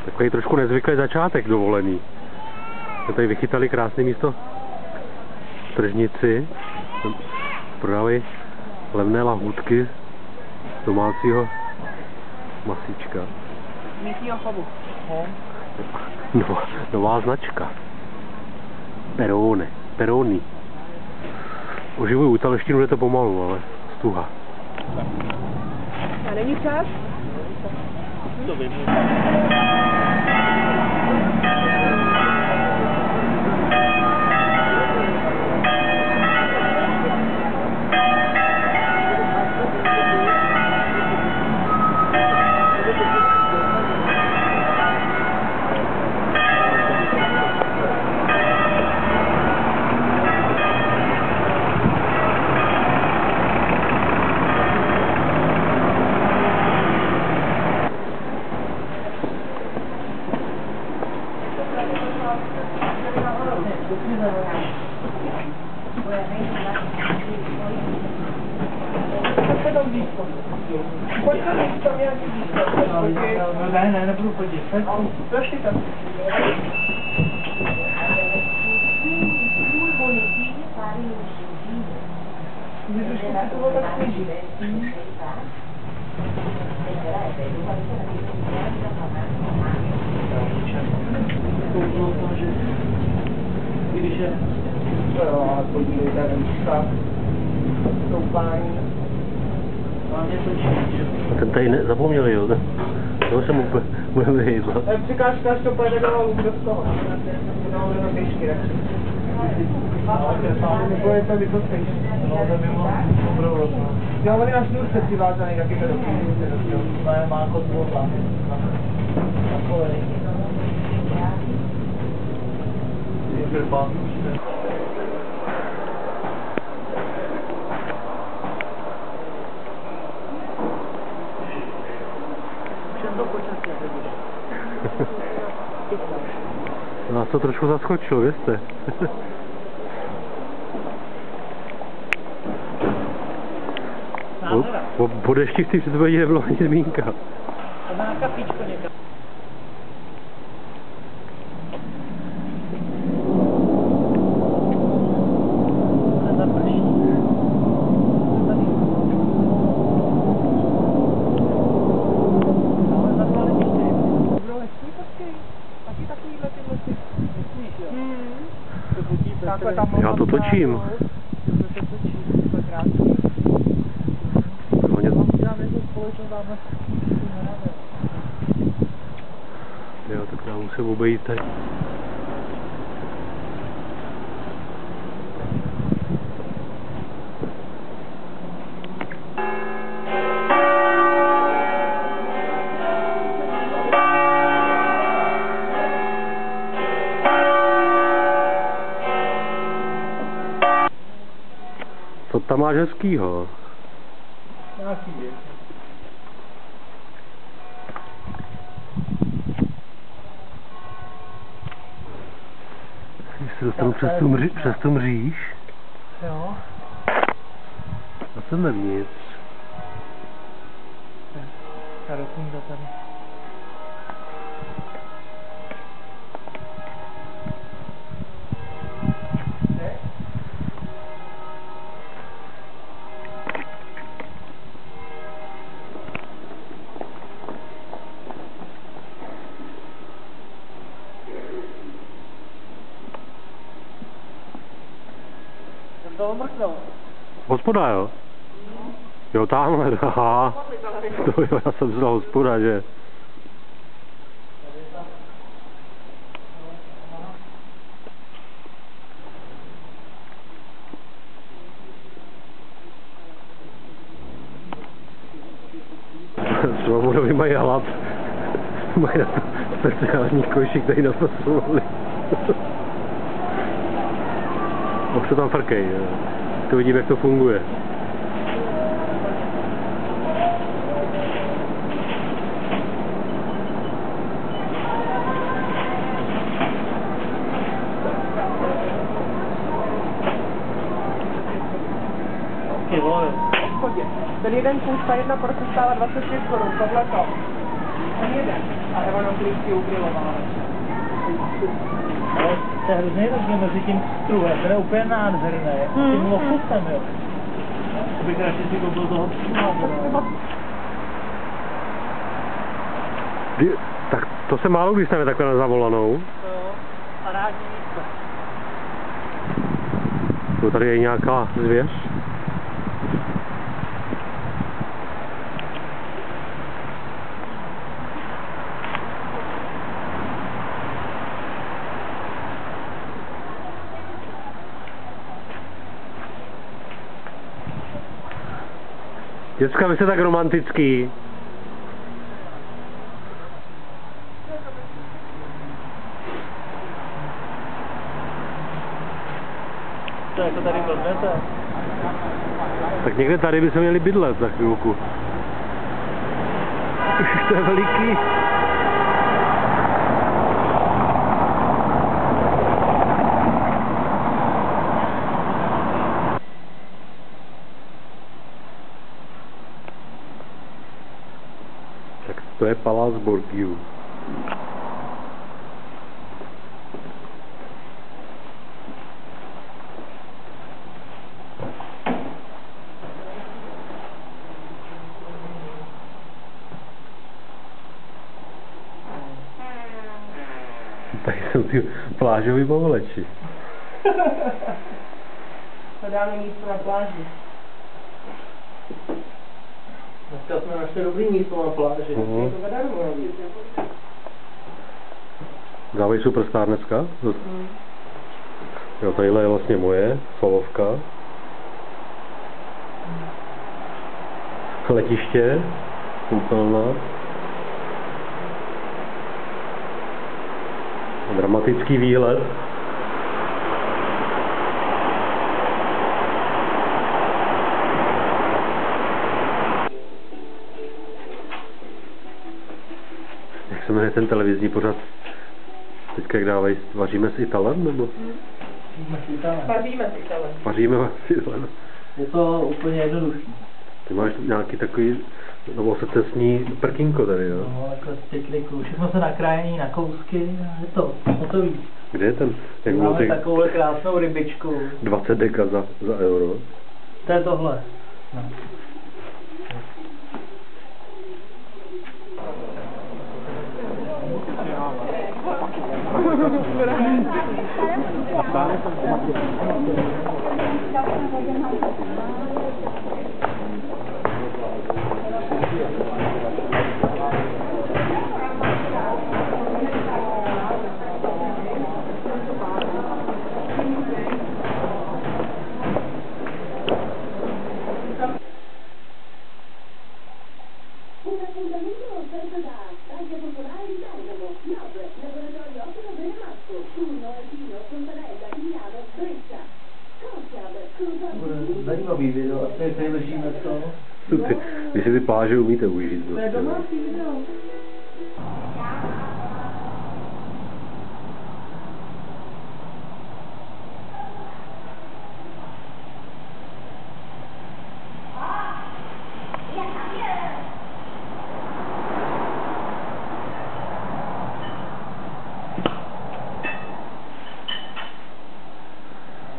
Takový trošku nezvyklý začátek dovolený. Jsme tady vychytali krásné místo v tržnici. Prodali levné lahůdky z domácího masíčka. Místního chovu. Nová značka. Peroni. Oživuju italštinu, jde to pomalu, ale stuha. A není čas? To vím. Ne, nebudu chodit. Prošli tam. Trošku se toho tak sníží. Když je... ale podívejte, ten stav, stoupání. A ten tady zapomněli, jo? To se mu budeme vyhýbat. Přikážka, až to pojede do hlavu, kdo z toho. No, do pěšky, tak. Nepojete vy to stejně. No, to by bylo opravdu. Jo, oni na šňůrce přivázaný, jak je to dobrý. Má kotvu tam. Na kolej. Je to Nás to trošku zaskočilo, věřte. Po dešti v té předvedě nebylo ani zmínka. To má kapíčko někam. Já to točím. Jo, tak já musím obejít tady. Co tam máš hezkýho? Nějaký je. Když se dostanu přes tu mříž. Jo. A jsem vevnitř. Ta rokunda tady. To mrknou. Hospoda, jo? Jo, tamhle, aha. To jo, já jsem zda hospoda, že? Svobodovi mají hlad. Mají na to speciální košík, který napasovali. Už to tam frkej, to vidím, jak to funguje. Ten jeden kus, ta jedna porce stála 25 korun, tohleto. Ten jeden. A evangelistky ugrilováme. Ale to je hrozný rozdíl mezi tím struhem, ten je úplně nádherný, tím lososem, jo. To bych radši si koupil toho struha. Tak to se málo kdy stane takhle na zavolanou. Jo, parádní místo. To tady je nějaká zvěř. Děcka, vy jste tak romantický. To jako tady blbnete. Tak někde tady by se měli bydlet za chvilku. Už to je veliký. Tak to je Palác Borgiu. Tady jsou ty plážoví povoleči. Hledáme místo na pláži. Dneska jsme našli dobrý místo na pláži. Mhm. To zadarmo. Dávají Superstar dneska? Jo, tadyhle je vlastně moje, Solovka. Letiště, koupelna. Dramatický výhled. Jak se jmenuje ten televizní pořad? Teďka jak dávají, vaříme s Italem, nebo? Vaříme si tohle. Vaříme s Italem. Je to úplně jednoduchý. Ty máš nějaký takový novosecesní prkínko tady, jo? No, takhle z pytlíku, všechno se nakrájení na kousky a je to hotový. Kde je ten? Jak bylo Máme těch takovou krásnou rybičku. 20 deka za euro? To je tohle. No. Un appuntamento offerto da Banca Popolare di Bergamo, Nord, Laboratorio Ottico Benemasco, Turno, Alpino, Fontanella, Milano, Brescia. Concept, Zajímavý video, asi tady ležíme to. Vy si ty pláže umíte užít. To je Prostě, no. domácí video.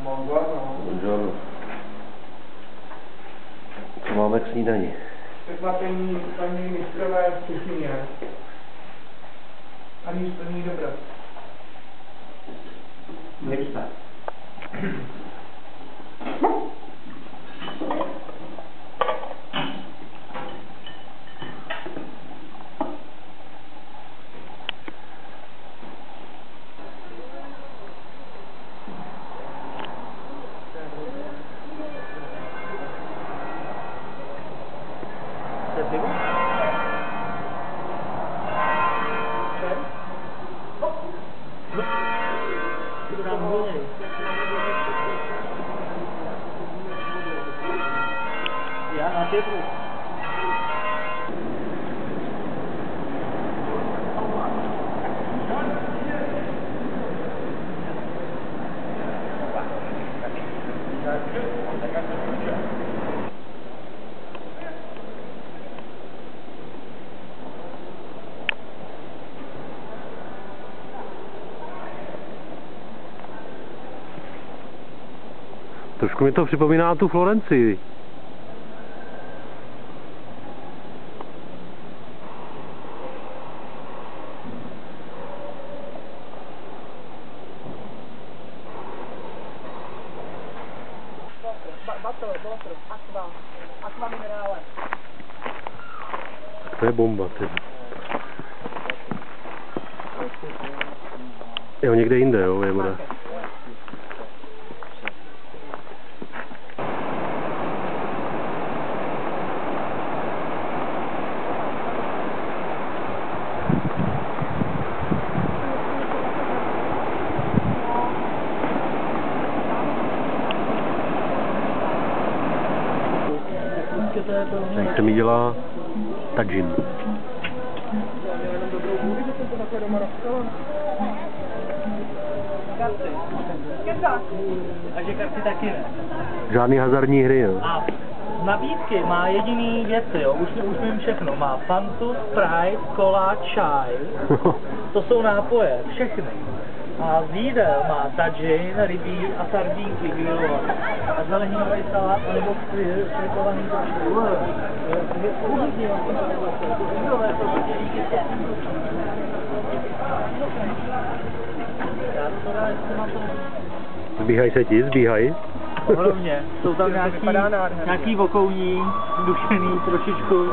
Buongiorno. Co máme k snídani? Překvapení paní mistrové v kuchyně. Ani splní dobro. Nečte. Trošku mi to připomíná tu Florencii. Botr, aqua minerále. To je bomba, ty. Jo, někde jinde, jo, je voda. Jak se mi dělá tadžin. A že karty taky ne. Žádný hazardní hry, jo. A nabídky má jediný věci, jo, už vím všechno. Má Fantu, Sprite, Cola, čaj. To jsou nápoje, všechny. A z jídel má tadžin, rybí a sardínky grillované. A zeleninový salát, nebo frikovaný trošku. Zbíhaj se ti, zbíhaj. Ohromně, jsou tam nějaký vokouní, dušený trošičku.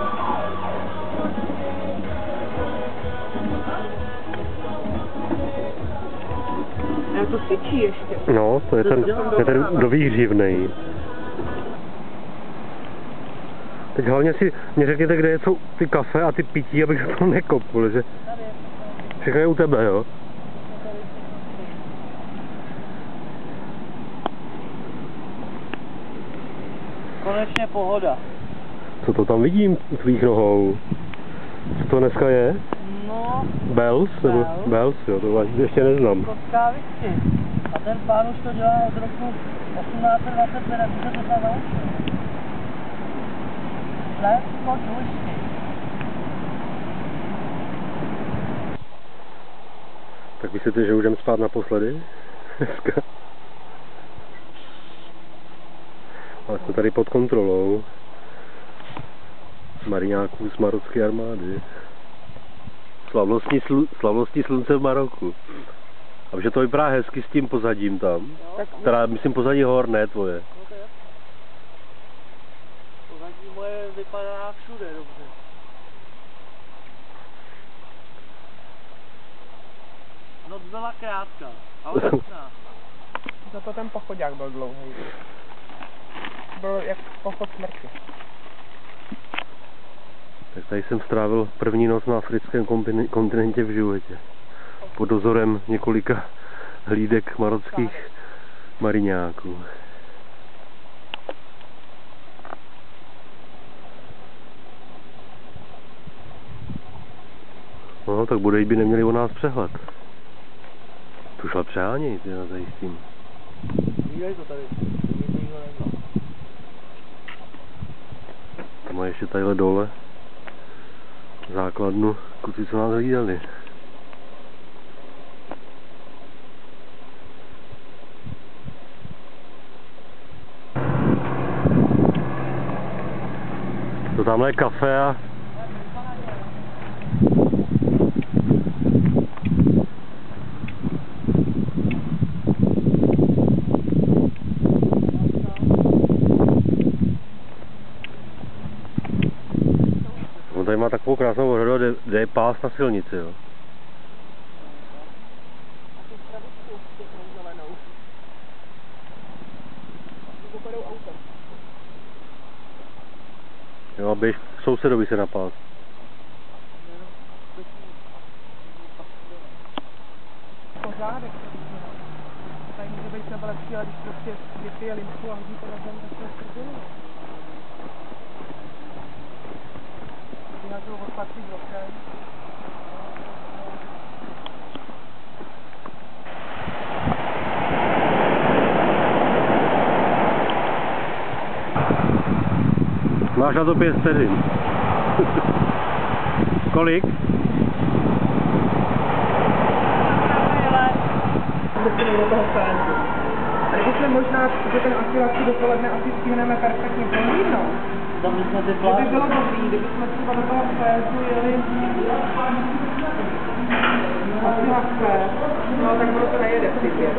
A to syčí ještě. No, to je ten dovýhřívnej. Teď hlavně si mě řekněte, kde jsou ty kafe a ty pití, abych se to nekopl, že všechno je u tebe, jo? Konečně pohoda. Co to tam vidím u tvých nohou? Co to dneska je? No, Bells? Nebo Bells, jo, to ještě neznám. kocká whisky. A ten pán už to dělá od roku 1825, když se to tam naučil. Flat Scotch whisky. Tak myslíte, že už jdem spát naposledy? Dneska. Ale jsme tady pod kontrolou mariňáků z marocké armády. Slavnostní slunce v Maroku. A že to vypadá hezky s tím pozadím tam. Teda myslím pozadí hor, ne tvoje. Pozadí moje vypadá všude dobře. Noc byla krátká, ale jasná. Za to ten pochodák byl dlouhý. Byl jak pochod smrti. Tak tady jsem strávil první noc na africkém kontinentě v životě. Pod dozorem několika hlídek marockých mariňáků. No, tak bude, by neměli o nás přehled. Tu šla přeháněj, ty na zajistím. Dívej to tady, nikdo nemá. Tam má ještě tadyhle dole základnu kluci, co nás hlídali. To tamhle je kafe a on tady má takovou krásnou ohradu, kde je pás na silnici, jo. Jo, a běž k sousedovi se na pás. Pořádek. Tady může být třeba lepší, ale když prostě vypije limfu a hodí to na zem, tak to je strdilo. Vyhazou odpadky z rokem. Máš na to 5 vteřin. Kolik? Do toho fánku. A když jsme možná, že ten asilaci dopoledne asi stihneme perfektně prohlídnout. Tam bychom ty Kdyby plány. bylo dobrý, kdybychom třeba do toho kvézu jeli asi na kvéz, no tak ono to nejede v ty pět.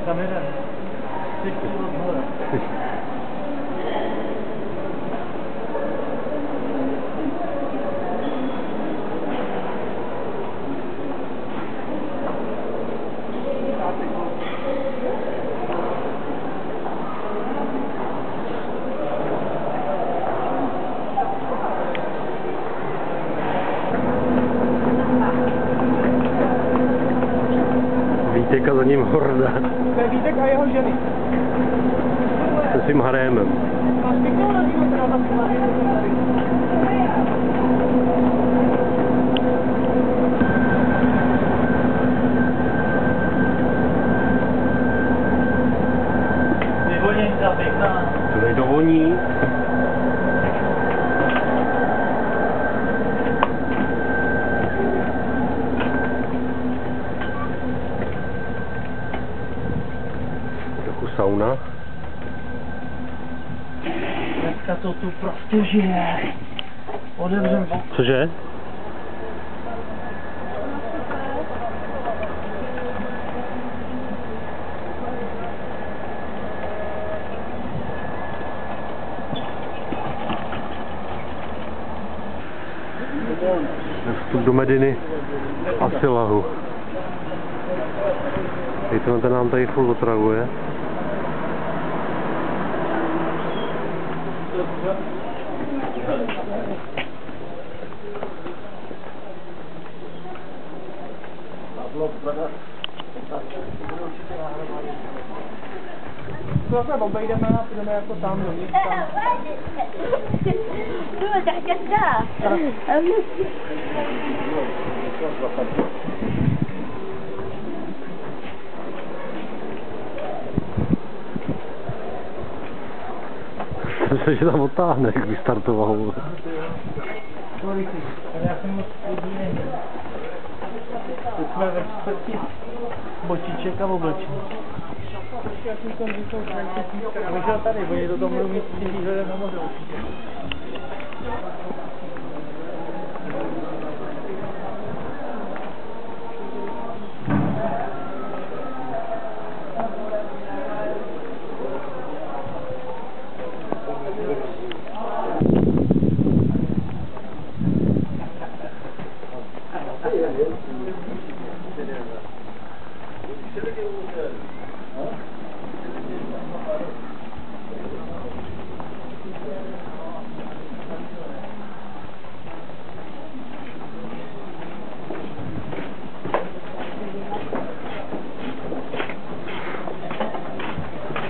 Tam jeden. Teď od hora. Vítek a za ním horda. To je Vítek a jeho ženy. Se svým harémem. Máš pěknou rodinu, která tam byla tady. Vyvoněnka pěkná. To tady dovoní. Trochu sauna. Dneska to tu prostě žije. Otevřem okno. Cože? Vstup do Mediny Asilahu. Ten nám tady furt otravuje. To se obejdeme a půjdeme jako tam do místa. Dua dah kata. Myslím, že tam otáhne, jak vystartoval. Já jsem moc jediný. Teď jsme ve čtvrti bočiček a oblečení. Já bych šel tady, oni to tam budou mít s tím výhledem na moře určitě.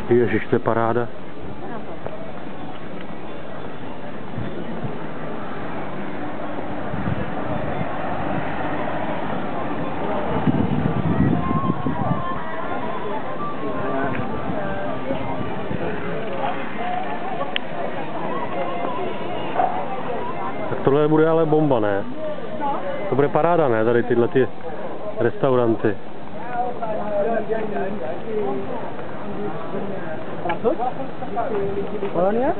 Ježiš, to je paráda. Tak tohle bude ale bomba, ne? To bude paráda, ne? Tady tyhle ty restauranty. Polonia?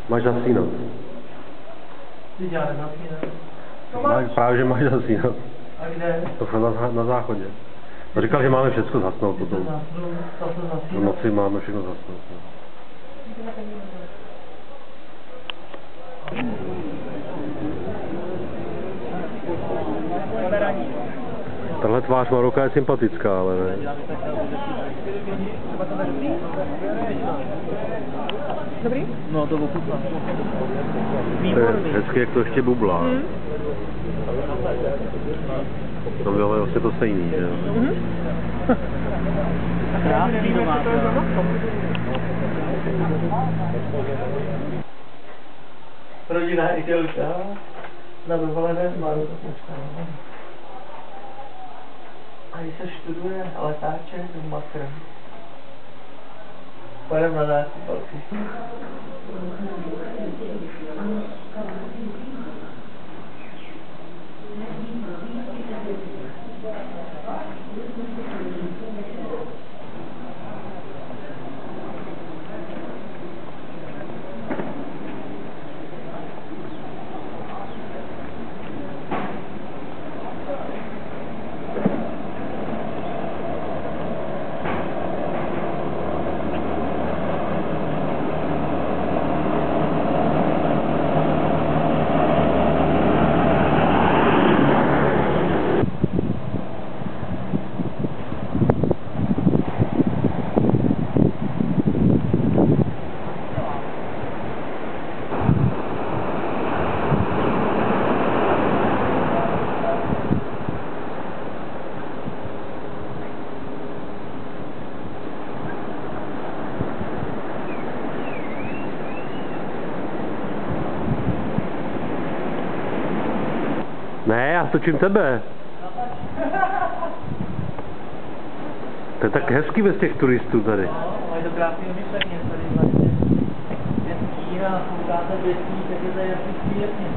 Máš zasínat. Právě, že máš zasínat. A kde? To na záchodě. No, říkal, že máme všechno zasnout potom. V noci máme všechno zasnout. Tahle tvář Maroka je sympatická, ale ne. Dobrý? No, to ochutná. To je hezky, jak to ještě bublá. To bylo vlastně to stejný, že jo? Krásný domácí. Rodinná idyllka na dovolené z Maroka. A když se študuje letáček v Makra. Pojedem na dárku palky. Ne, já točím tebe. To je tak hezký bez těch turistů tady. No, je to krásný výsledek, tady vlastně je stín a koukáte věcí, tak je to jasný světně.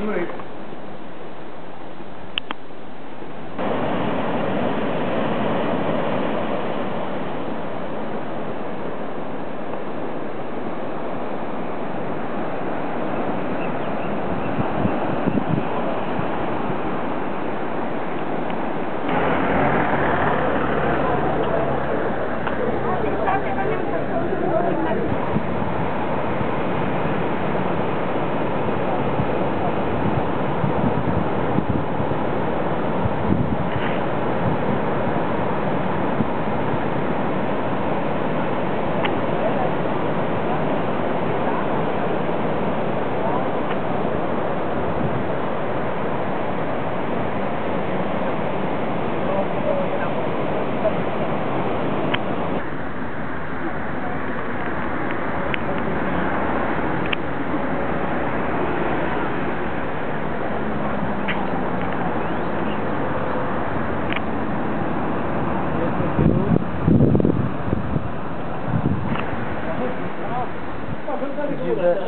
Dobrý.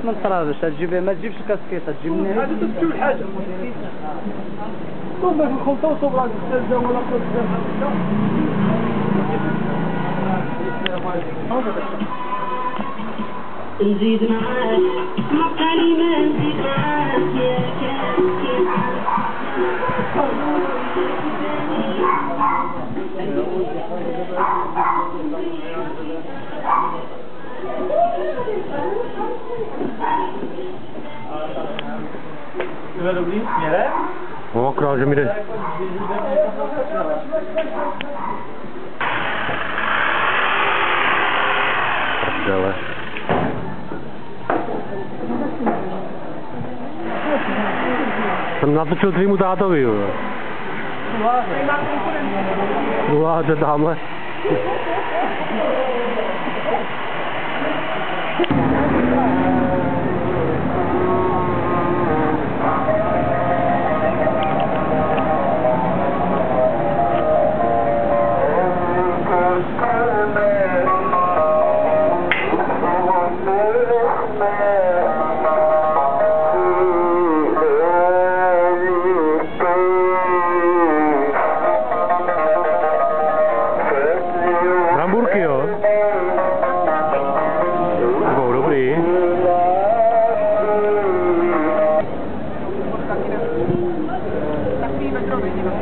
من طرابش تجيب ما تجيبش كاسكيطه تجيبني هذا تسكيو الحاجه ثم في الخلطه وصبر على السلزه ولا نزيد معاك مقالي ما نزيد معاك يا كاسكي Jsme dobrým směrem? No, akorát, že mi jde. Prdele. Jsem natočil tvýmu tátovi, jo. Druháře tamhle. Bramburky, jo? Budou dobrý. Takový metrový, no.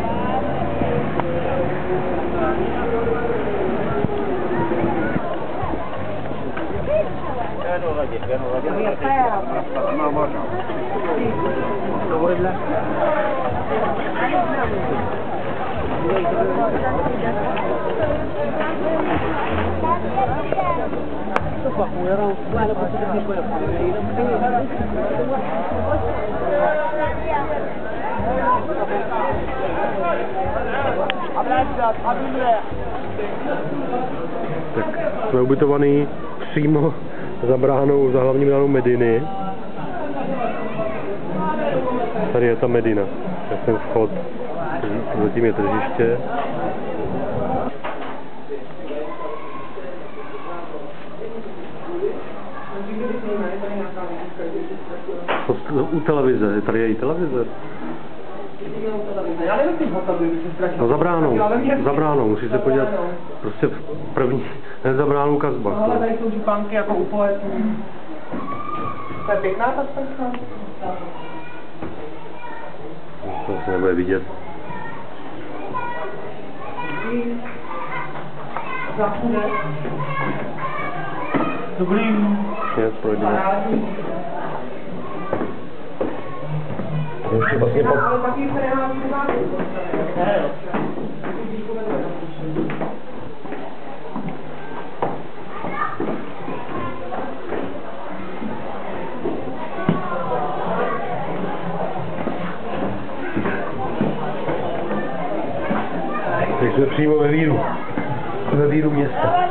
Tak jsme ubytovaný přímo za bránou, za hlavní bránou Mediny. Tady je ta Medina, to je ten vchod, zatím je tržiště. U televize, tady je i televize. No za bránou, musíš se podívat prostě první, hned za bránou Kazbach. Tohle tady jsou županky jako u poetů. To je pěkná ta stanka. To se nebude vidět. Dobrý. Yes, projdeme. Ještě vlastně pak... Ale taky se nemá teď jsme přímo ve víru města.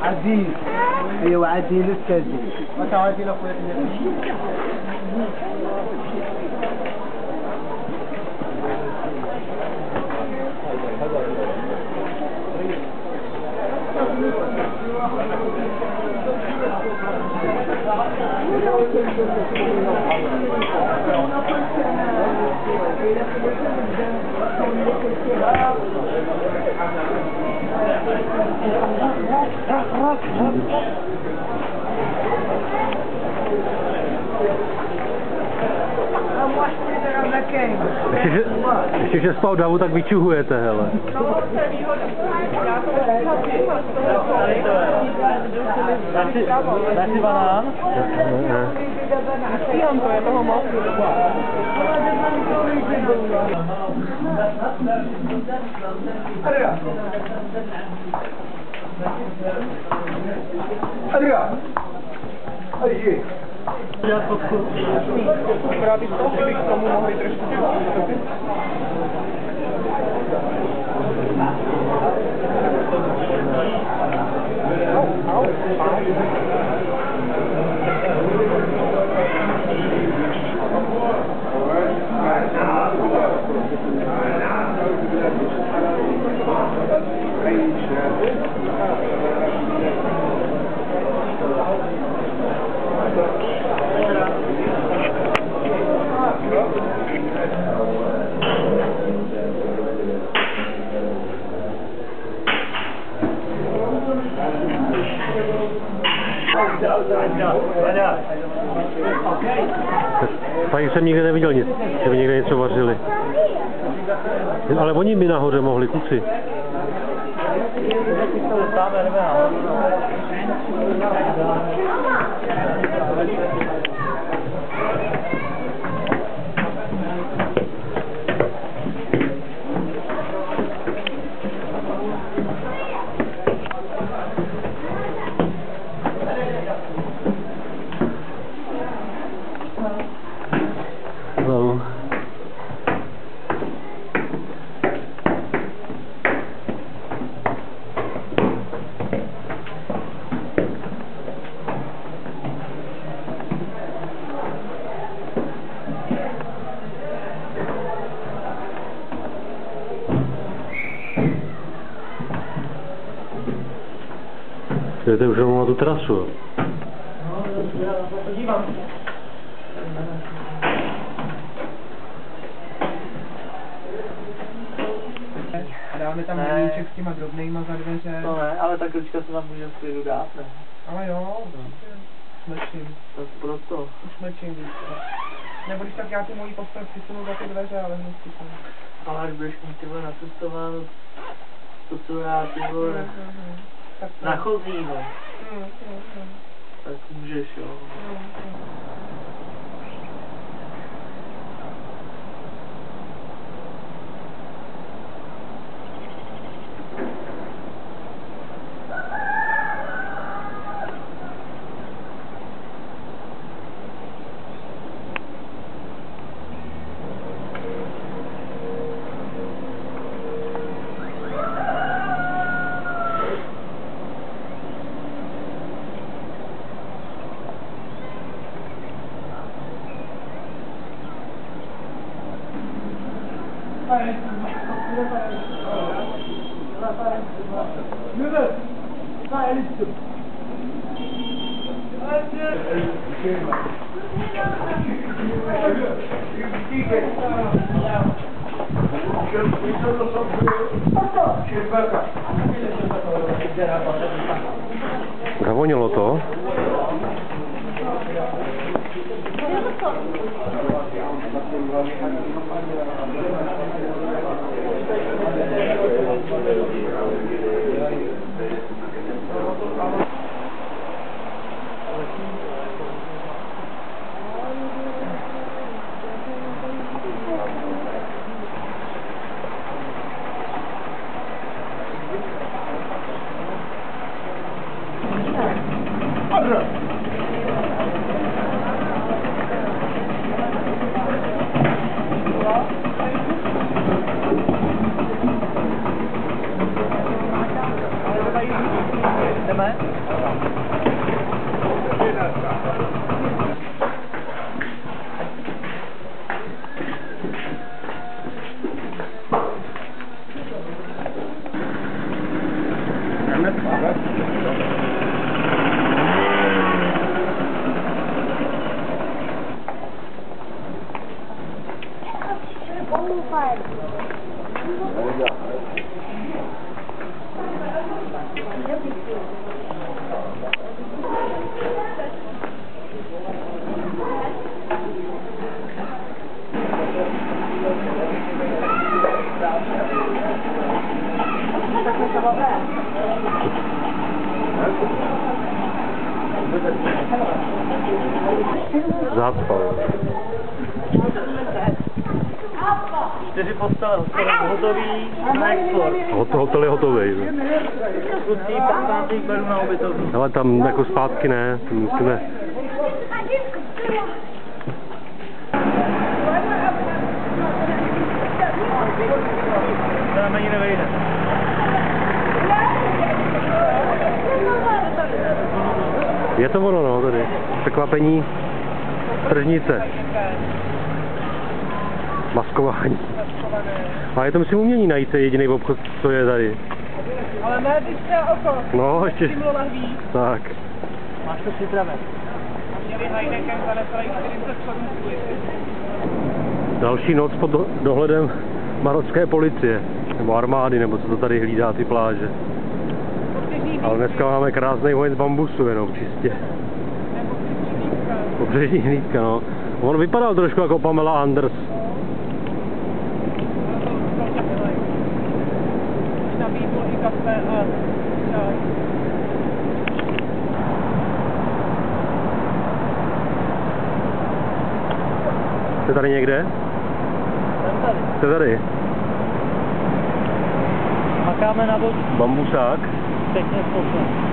عديل ايوه عديل الكذب ما تعادي لاخويا Ještě, že spal davu, tak vyčuhujete, hele. Dáš si banán? Ne. Stříhám to, je toho moc. Adrián! Adrián! Dělat fotku. Akorát by k tomu mohli trošku vstoupit. Tady jsem nikdy neviděl nic, že by někde něco vařili. Ale oni by nahoře mohli, kluci. No. Jdete už rovnou na tu terasu, jo? No, já se podívám. A dáme tam hliníček s těma drobnejma za dveře. To ne, ale ta klička se tam může v klidu dát, ne? Ale jo, smlčím. Tak proto. Už smlčím víc. Nebo když tak já tu moji postel přisunu za ty dveře, ale nechci to. Ale až budeš mít ty vole nacestováno, to co já ty vole Tak to. na chodíno, Mm. tak můžeš jo. Zavonilo to? Jdeme? Zácpal. 4 postele, hotový, na export. Hotel je hotový. Kluci 15 beru na ubytovnu. Ale tam jako zpátky ne, tam musíme... To nám ani nevejde. Je to ono, no, tady. Překvapení tržnice. Maskování. A je to myslím umění najít jediný obchod, co je tady. Ale ne, když se oko. No, ještě. Tak. Máš to připraven. A měli Heineken za necelých 40 korun kvůli. Další noc pod dohledem marocké policie. Nebo armády, nebo co to tady hlídá ty pláže. Ale dneska máme krásný vojen z bambusu jenom čistě. Pobřežní hlídka, no. On vypadal trošku jako Pamela Anders. kafe a čaj. Jste tady někde? Jsem tady. Jste tady? Makáme na vodě. Bambusák. Pěkně společně.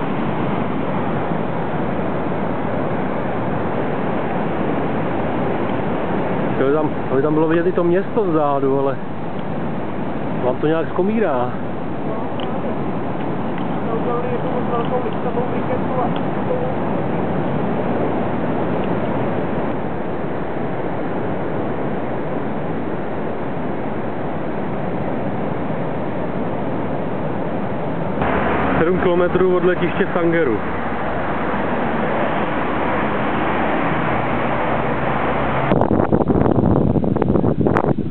Aby tam bylo vidět i to město vzadu, ale vám to nějak zkomírá. Kilometrů od letiště Sangeru.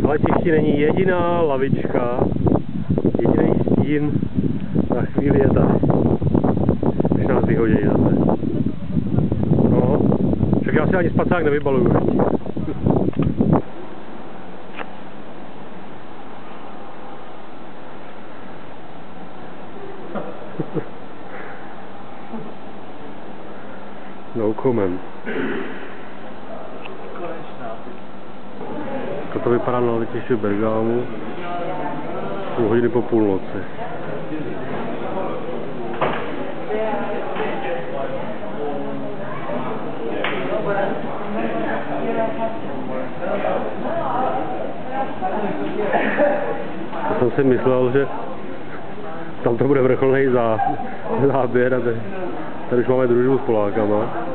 Na letišti není jediná lavička, jediný stín, na chvíli je tady. Když nás vyhodí zase. No, však já si ani spacák nevybaluju ještě. No comment. To vypadá na letišti Bergámu. Půl hodiny po půlnoci. Já jsem si myslel, že tam to bude vrcholný záběr a tady už máme družbu s Polákama.